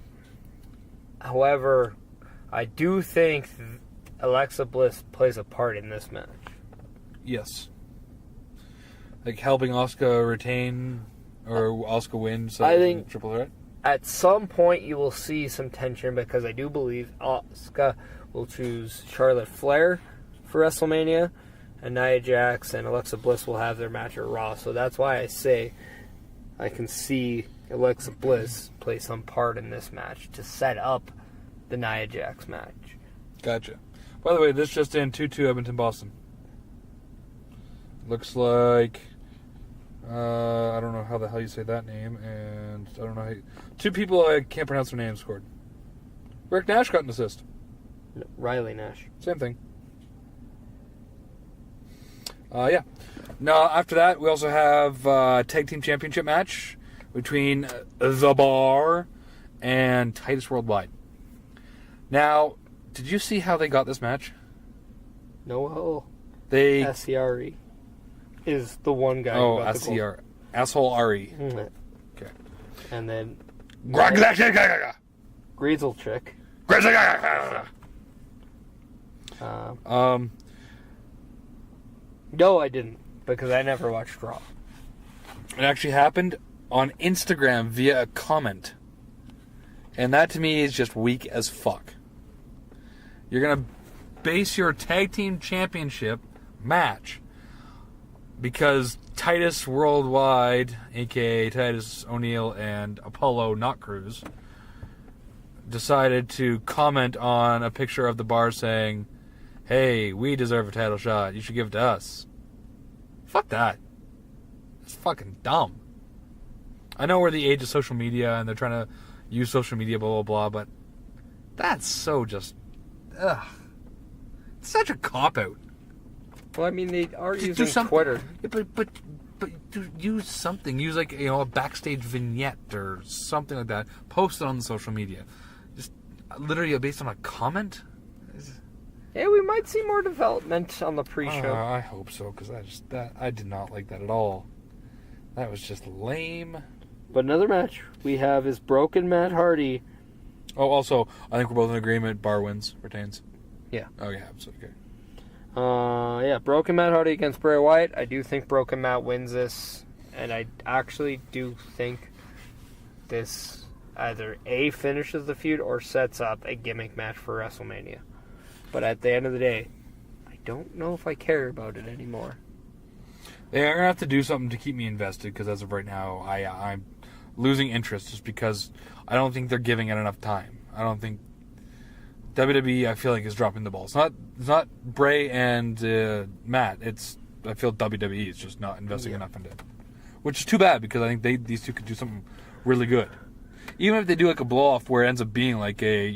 However, I do think Alexa Bliss plays a part in this match. Yes. Like helping Asuka retain or Asuka win. So I think triple threat. At some point you will see some tension because I do believe Asuka will choose Charlotte Flair for WrestleMania, and Nia Jax and Alexa Bliss will have their match at Raw. So that's why I say I can see Alexa Bliss play some part in this match to set up the Nia Jax match. Gotcha. By the way, this just in 2-2 Edmonton, Boston. Looks like... I don't know how the hell you say that name, and I don't know how 2 people I can't pronounce their names scored. Rick Nash got an assist. Riley Nash. Same thing. Yeah. Now, after that, we also have a Tag Team Championship match between The Bar and Titus Worldwide. Now, did you see how they got this match? Noel. They... S-C-R-E. Is the one guy. Oh, S-C-R. Asshole Ari. Mm-hmm. Okay. And then... Greasel Chick. No, I didn't. Because I never watched Raw. It actually happened on Instagram via a comment. And that to me is just weak as fuck. You're going to base your tag team championship match because Titus Worldwide, a.k.a. Titus O'Neil and Apollo Not Cruz, decided to comment on a picture of The Bar saying, hey, we deserve a title shot. You should give it to us. Fuck that. That's fucking dumb. I know we're the age of social media and they're trying to use social media, blah, blah, blah, but that's so just... Ugh. It's such a cop-out. Well, I mean, they are using Twitter. Yeah, but use something. Use, like, you know, a backstage vignette or something like that. Post it on the social media. Just literally based on a comment? Yeah, we might see more development on the pre-show. I hope so, because I did not like that at all. That was just lame. But another match we have is Broken Matt Hardy. Oh, also, I think we're both in agreement. Bar wins, retains. Yeah. Oh, yeah, absolutely. Okay. Yeah, Broken Matt Hardy against Bray Wyatt. I do think Broken Matt wins this, and I actually do think this either A, finishes the feud or sets up a gimmick match for WrestleMania. But at the end of the day, I don't know if I care about it anymore. They're going to have to do something to keep me invested, because as of right now, I'm losing interest just because I don't think they're giving it enough time. I don't think WWE, I feel like, is dropping the ball. It's not Bray and Matt. I feel WWE is just not investing enough into it. Which is too bad, because I think these two could do something really good. Even if they do like a blow-off where it ends up being like a,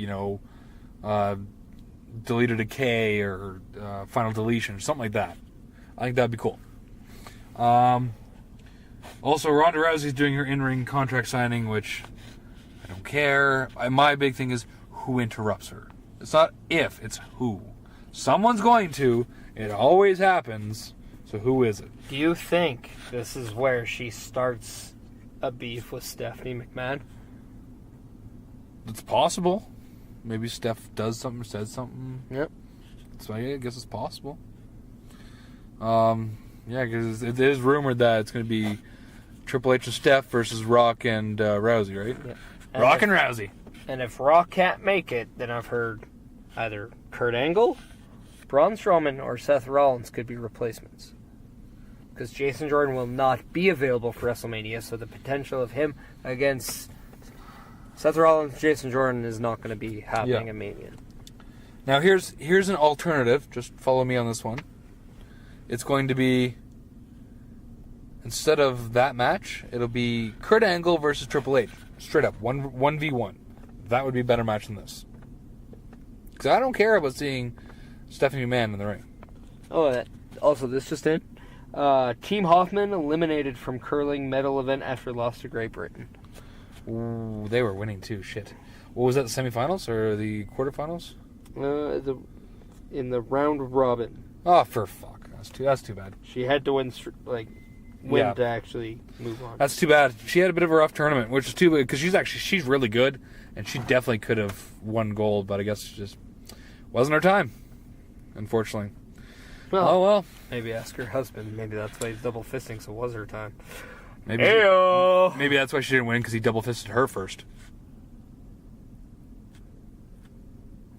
deleted a K or final deletion or something like that. I think that'd be cool. Also, Ronda Rousey's doing her in-ring contract signing, which I don't care. My big thing is who interrupts her. It's not if, it's who. Someone's going to. It always happens. So who is it? Do you think this is where she starts a beef with Stephanie McMahon? It's possible. Maybe Steph does something, says something. Yep. So I guess it's possible. Yeah, because it is rumored that it's going to be Triple H and Steph versus Rock and Rousey, right? Yeah. Rock and Rousey. And if Rock can't make it, then I've heard either Kurt Angle, Braun Strowman, or Seth Rollins could be replacements. Because Jason Jordan will not be available for WrestleMania, so the potential of him against Seth Rollins, Jason Jordan is not going to be happening at Mania. Now here's an alternative. Just follow me on this one. It's going to be, instead of that match, it'll be Kurt Angle versus Triple H. Straight up, 1v1. That would be a better match than this. Because I don't care about seeing Stephanie McMahon in the ring. Oh, also, this just in. Team Hoffman eliminated from curling medal event after loss to Great Britain. Ooh, they were winning too. Shit. What was that, the semifinals or the quarterfinals? In the round robin. Oh, for fuck. That's too bad. She had to win to actually move on. That's too bad. She had a bit of a rough tournament, which is too bad because she's really good, and she definitely could have won gold, but I guess it just wasn't her time, unfortunately. Well. Maybe ask her husband. Maybe that's why he's double fisting, so it was her time. Maybe that's why she didn't win, because he double fisted her first.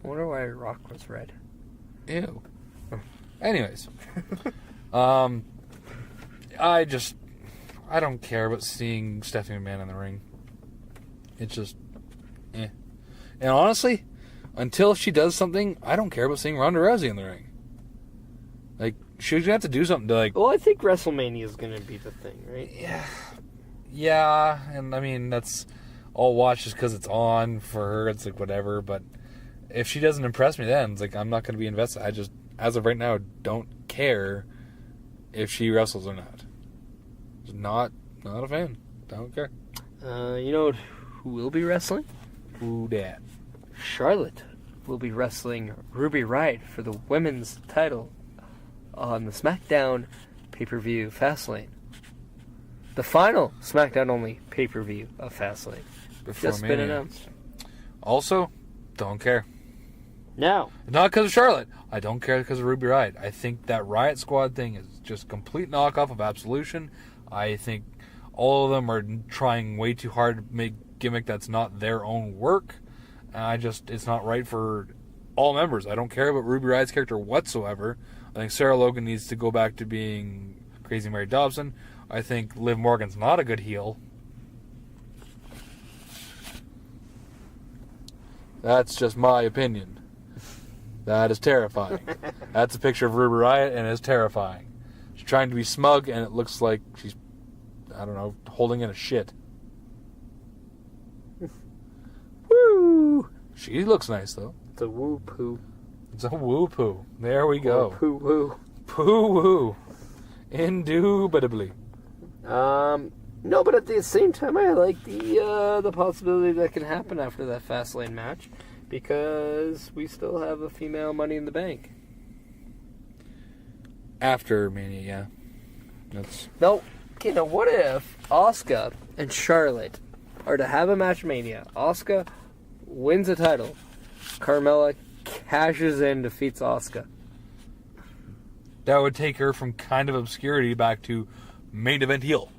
I wonder why Rock was red. Ew. Anyways, I don't care about seeing Stephanie McMahon in the ring. It's just, eh. And honestly, until she does something, I don't care about seeing Ronda Rousey in the ring. Like, she's gonna have to do something to, like. Well, I think WrestleMania is gonna be the thing, right? Yeah, and I mean that's all watch just because it's on for her. It's like whatever, but if she doesn't impress me, then it's like I'm not gonna be invested. I just, as of right now, don't care if she wrestles or not. Just not a fan. Don't care. You know who will be wrestling? Who dat? Charlotte will be wrestling Ruby Riott for the women's title on the SmackDown pay-per-view Fastlane. The final SmackDown-only pay-per-view of Fastlane. Just been announced. Also, don't care. Now. Not because of Charlotte. I don't care because of Ruby Riott. I think that Riot Squad thing is just complete knockoff of Absolution. I think all of them are trying way too hard to make gimmick that's not their own work. And it's not right for all members. I don't care about Ruby Riott's character whatsoever. I think Sarah Logan needs to go back to being Crazy Mary Dobson. I think Liv Morgan's not a good heel. That's just my opinion. That is terrifying. That's a picture of Ruby Riott, and it's terrifying. She's trying to be smug, and it looks like she's, I don't know, holding in a shit. Woo! She looks nice, though. It's a woo-poo. It's a woo-poo. There we go. Poo-woo. Poo-woo. Indubitably. No, but at the same time, I like the possibility that can happen after that Fastlane match, because we still have a female Money in the Bank. After Mania, yeah. No, okay, now what if Asuka and Charlotte are to have a match Mania? Asuka wins a title. Carmella cashes in, defeats Asuka. That would take her from kind of obscurity back to main event heel.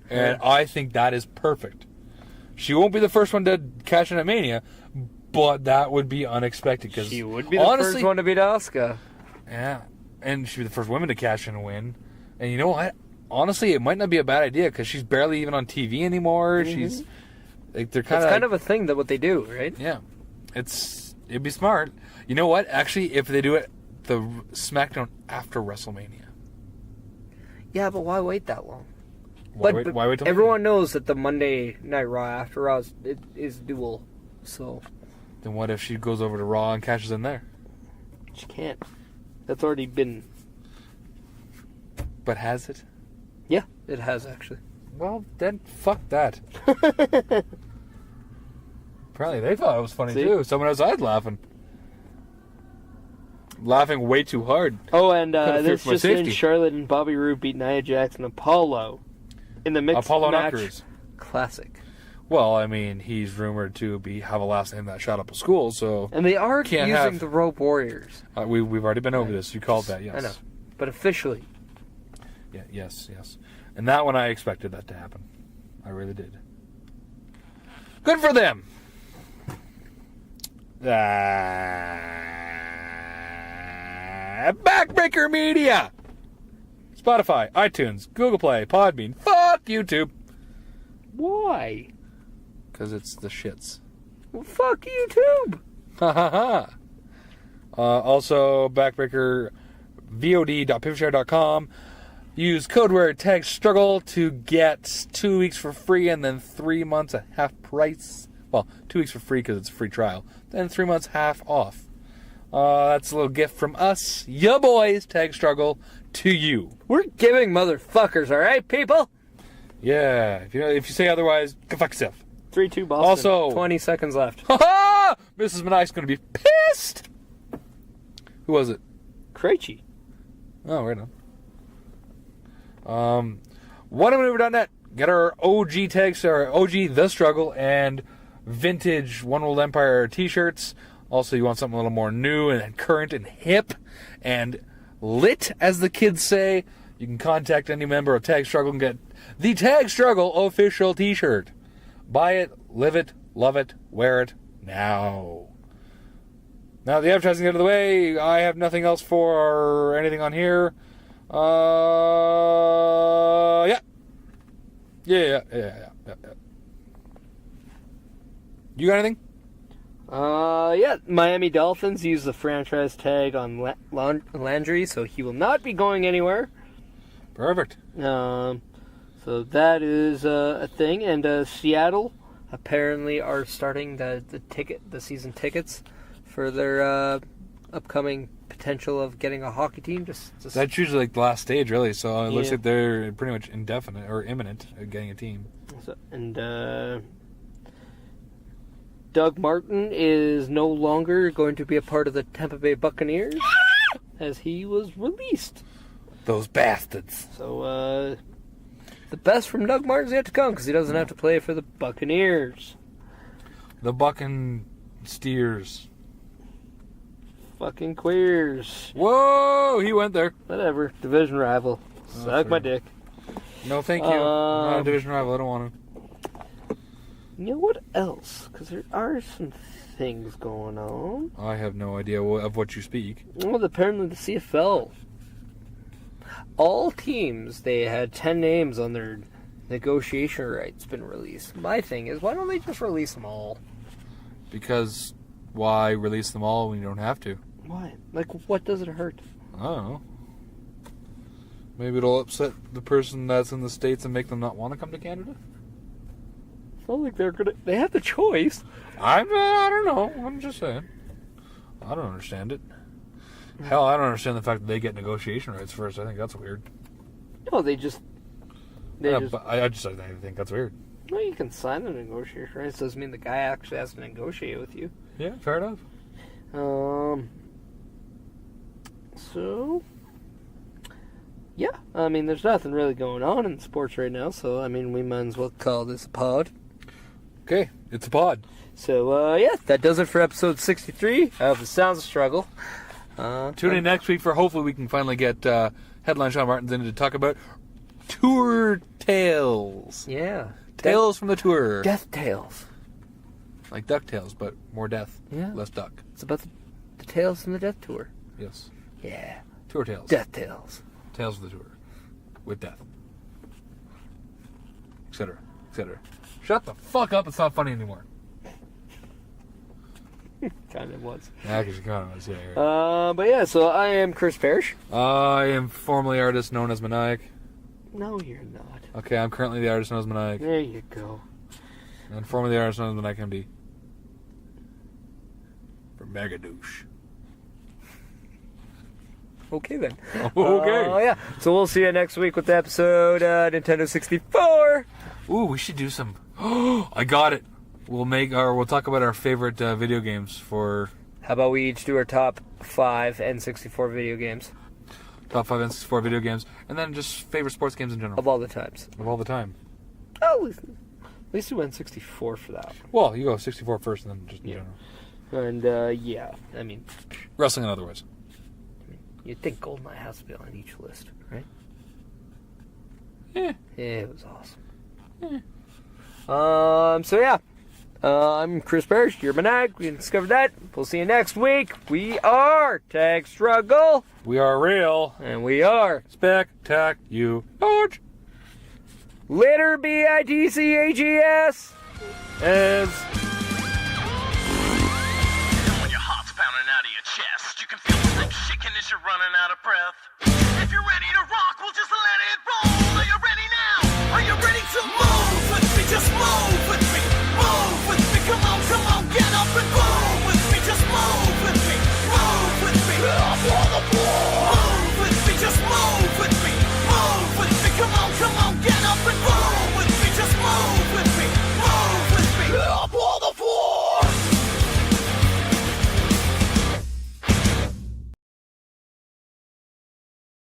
And I think that is perfect. She won't be the first one to cash in at Mania, but that would be unexpected. Cause she would be the first one to beat Asuka. Yeah, and she'd be the first woman to cash in and win. And you know what? Honestly, it might not be a bad idea because she's barely even on TV anymore. Mm-hmm. She's like it's kind of a thing that what they do, right? Yeah, it'd be smart. You know what? Actually, if they do it the SmackDown after WrestleMania. Yeah, but why wait that long? Why wait till everyone knows that the Monday Night Raw after Raw is dual, so. Then what if she goes over to Raw and cashes in there? She can't. That's already been. But has it? Yeah, it has actually. Well, then fuck that. Apparently they thought it was funny, too. Someone outside laughing. Laughing way too hard. Oh, and this my just in, safety. Charlotte and Bobby Roode beat Nia Jax and Apollo in the mixed Apollo match. Knuckles. Classic. Well, I mean, he's rumored to have a last name that shot up a school, so... And they are Can't using have- the Rope Warriors. We've already been over this. You called that, yes. I know. But officially. Yeah, yes. And that one, I expected that to happen. I really did. Good for them! Backbreaker Media! Spotify, iTunes, Google Play, Podbean. Fuck YouTube! Why? Because it's the shits. Well, fuck YouTube. Ha ha ha! Also, Backbreaker, VOD.pivshare.com. Use code word tag struggle to get 2 weeks for free and then 3 months at half price. Well, 2 weeks for free because it's a free trial. Then 3 months half off. That's a little gift from us, ya boys, tag struggle, to you. We're giving motherfuckers, all right, people? Yeah, if you say otherwise, go fuck yourself. 3-2 Boston. Also- 20 seconds left. Ha ha! Mrs. Maniac's going to be pissed! Who was it? Krejci. Oh, right on. Whatamaneuver.net. Get our OG tags, our OG The Struggle, and vintage One World Empire t-shirts. Also, you want something a little more new and current and hip and lit, as the kids say, you can contact any member of Tag Struggle and get the Tag Struggle official t-shirt. Buy it, live it, love it, wear it now. Now the advertising out of the way, I have nothing else for anything on here. Yeah. You got anything? Yeah, Miami Dolphins use the franchise tag on Landry, so he will not be going anywhere. Perfect. So that is a thing, and Seattle apparently are starting the season tickets for their upcoming potential of getting a hockey team. Just That's usually like the last stage, really. So it looks Yeah. like they're pretty much indefinite or imminent at getting a team. and Doug Martin is no longer going to be a part of the Tampa Bay Buccaneers as he was released. Those bastards. So the best from Doug Martin's yet to come because he doesn't have to play for the Buccaneers. The Buckin' Steers. Fucking queers. Whoa, he went there. Whatever. Division rival. Suck my dick. No, thank you. Not a division rival. I don't want to. You know what else? Because there are some things going on. I have no idea of what you speak. Well, apparently the CFL. All teams, they had 10 names on their negotiation rights been released. My thing is, why don't they just release them all? Because why release them all when you don't have to? Why? Like, what does it hurt? I don't know. Maybe it'll upset the person that's in the States and make them not want to come to Canada? It's not like they're gonna. They have the choice. I don't know. I'm just saying. I don't understand it. Hell, I don't understand the fact that they get negotiation rights first. I think that's weird. No, they just. But I think that's weird. No, you can sign the negotiation rights. Doesn't mean the guy actually has to negotiate with you. Yeah, fair enough. So. Yeah, I mean, there's nothing really going on in sports right now, so, I mean, we might as well call this a pod. Okay, it's a pod. So, yeah, that does it for episode 63 of The Sounds of Struggle. Tune in next week for hopefully we can finally get Headline Shaun Martens in to talk about tour tales. Yeah. Tales from the tour. Death Tales. Like DuckTales, but more death. Yeah. Less duck. It's about the Tales from the Death Tour. Yes. Yeah. Tour tales. Death Tales. Tales of the tour. With death. Etc. Etc. Shut the fuck up. It's not funny anymore. Kind of was. Yeah, because you kind of was. Yeah, right. But yeah, so I am Chris Parrish. I am formerly artist known as Meniac. No, you're not. Okay, I'm currently the artist known as Meniac. There you go. And formerly the artist known as Meniac MD. For Mega Douche. Okay then. Okay. Yeah. So we'll see you next week with the episode Nintendo 64. Ooh, we should do some. I got it. We'll talk about our favorite video games for How about we each do our top 5 N64 video games top 5 N64 video games, and then just favorite sports games in general of all the times? of all the time. Oh, at least we went 64 for that. Well, you go 64 first, and then just in general. And yeah, I mean, Wrestling and otherwise. you'd think GoldenEye has to be on each list, right? Yeah. Yeah, it was awesome. So yeah, I'm Chris Parrish. You're Meniac. We discovered that. We'll see you next week. We are Tag Struggle, We are real. and we are Spectacular. Litter BITCAGS. As When your heart's pounding out of your chest, you can feel the legs shaking as you're running out of breath. If you're ready to rock, we'll just let it roll.